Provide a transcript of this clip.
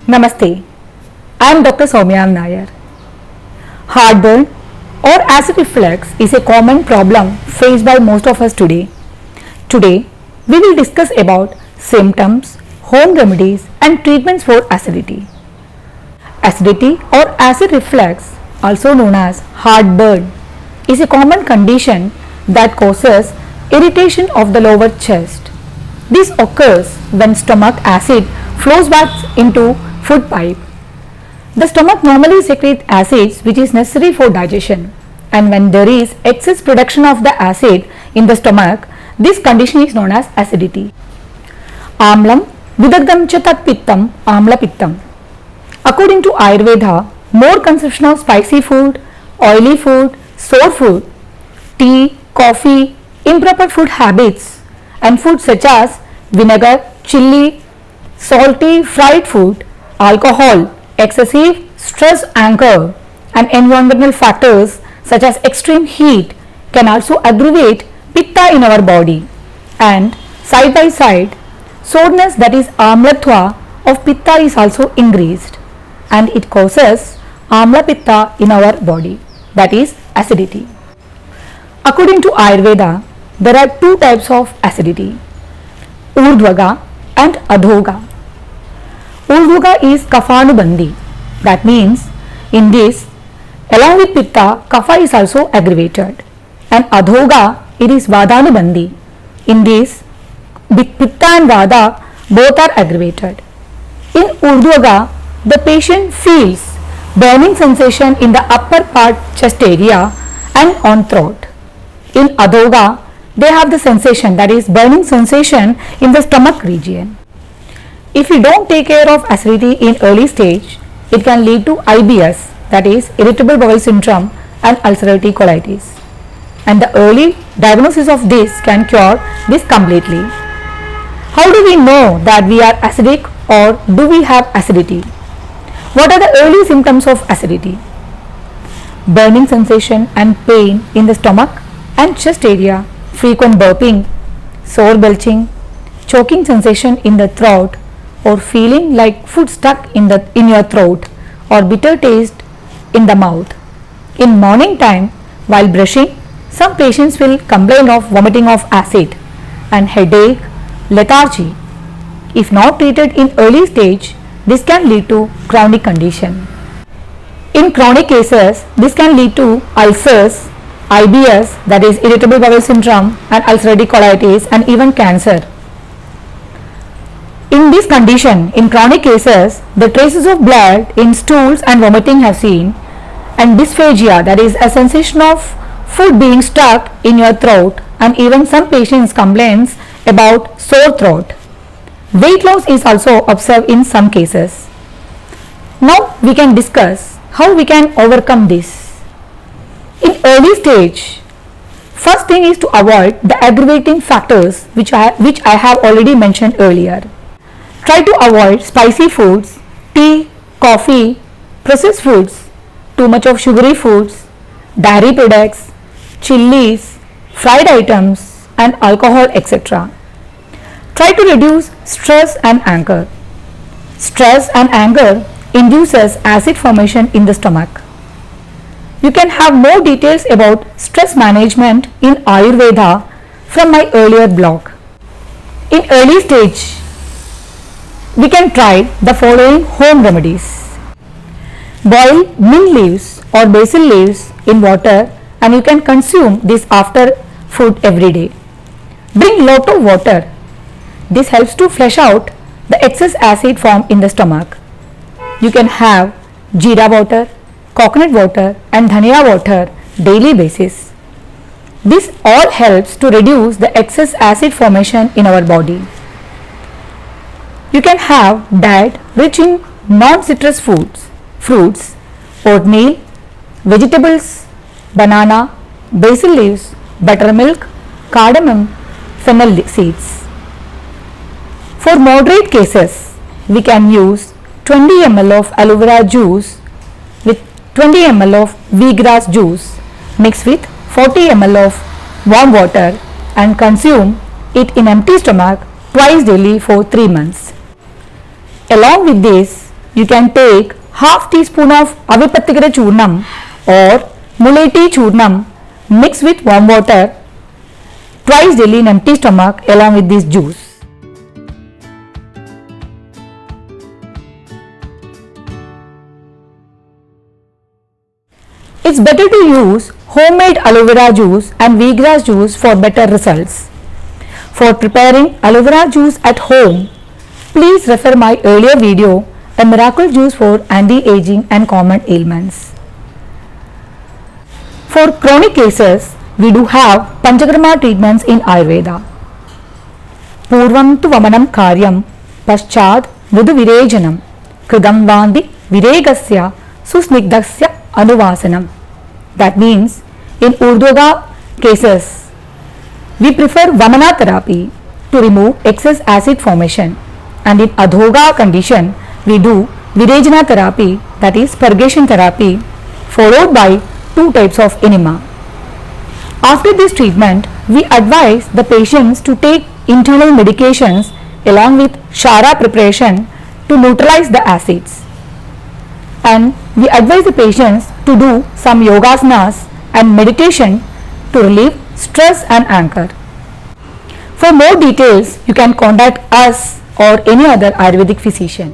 Namaste. I am Dr. Soumya Nair. Heartburn or acid reflux is a common problem faced by most of us today. Today, we will discuss about symptoms, home remedies and treatments for acidity. Acidity or acid reflux, also known as heartburn, is a common condition that causes irritation of the lower chest. This occurs when stomach acid flows back into food pipe. The stomach normally secretes acids which is necessary for digestion, and when there is excess production of the acid in the stomach, this condition is known as acidity. Amlam vidagdam cha tat pittam amla pittam. According to Ayurveda, more consumption of spicy food, oily food, sour food, tea, coffee, improper food habits and foods such as vinegar, chili, salty, fried food, alcohol, excessive stress, anger and environmental factors such as extreme heat can also aggravate pitta in our body, and side by side soreness, that is amlatva of pitta, is also increased and it causes amla pitta in our body, that is acidity. According to Ayurveda, there are two types of acidity, urdhvaga and adhoga. Urdhvaga is kaphanubandhi, that means in this along with pitta, kapha is also aggravated, and adhoga, it is vadanubandhi. In this pitta and vada both are aggravated. In urdhvaga, the patient feels burning sensation in the upper part chest area and on throat. In adhoga, they have the sensation, that is burning sensation in the stomach region. If you don't take care of acidity in early stage, it can lead to IBS, that is irritable bowel syndrome and ulcerative colitis. And the early diagnosis of this can cure this completely. How do we know that we are acidic or do we have acidity? What are the early symptoms of acidity? Burning sensation and pain in the stomach and chest area, frequent burping, sore belching, choking sensation in the throat, or feeling like food stuck in your throat, or bitter taste in the mouth. In morning time, while brushing, some patients will complain of vomiting of acid and headache, lethargy. If not treated in early stage, this can lead to chronic condition. In chronic cases, this can lead to ulcers, IBS, that is irritable bowel syndrome, and ulcerative colitis, and even cancer. In this condition, in chronic cases, the traces of blood in stools and vomiting have seen, and dysphagia, that is a sensation of food being stuck in your throat, and even some patients complains about sore throat. Weight loss is also observed in some cases. Now we can discuss how we can overcome this. In early stage, first thing is to avoid the aggravating factors which I have already mentioned earlier. Try to avoid spicy foods, tea, coffee, processed foods, too much of sugary foods, dairy products, chilies, fried items and alcohol, etc. Try to reduce stress and anger. Stress and anger induces acid formation in the stomach. You can have more details about stress management in Ayurveda from my earlier blog. In early stage, we can try the following home remedies. Boil mint leaves or basil leaves in water and you can consume this after food every day. Drink lot of water. This helps to flush out the excess acid formed in the stomach. You can have jeera water, coconut water and dhania water daily basis. This all helps to reduce the excess acid formation in our body. You can have diet rich in non-citrus fruits, oatmeal, vegetables, banana, basil leaves, buttermilk, cardamom, fennel seeds. For moderate cases, we can use 20 ml of aloe vera juice with 20 ml of wheatgrass juice mixed with 40 ml of warm water and consume it in empty stomach twice daily for 3 months. Along with this, you can take half teaspoon of Avipattikara Churnam or Muleti Churnam mixed with warm water twice daily in empty stomach along with this juice. It's better to use homemade aloe vera juice and wheatgrass juice for better results. For preparing aloe vera juice at home, please refer my earlier video, A Miracle Juice for Anti-Aging and Common Ailments. For chronic cases, we do have Panchakarma treatments in Ayurveda. Purvam tu vamanam karyam paschad mridu virejanam kridam vandi viregasya susnigdasya anuvasanam. That means in Urdhva cases, we prefer Vamana therapy to remove excess acid formation, and in Adhoga condition we do Virejana therapy, that is purgation therapy, followed by 2 types of enema. After this treatment, we advise the patients to take internal medications along with Shara preparation to neutralize the acids. And we advise the patients to do some yogasanas and meditation to relieve stress and anger. For more details, you can contact us or any other Ayurvedic physician.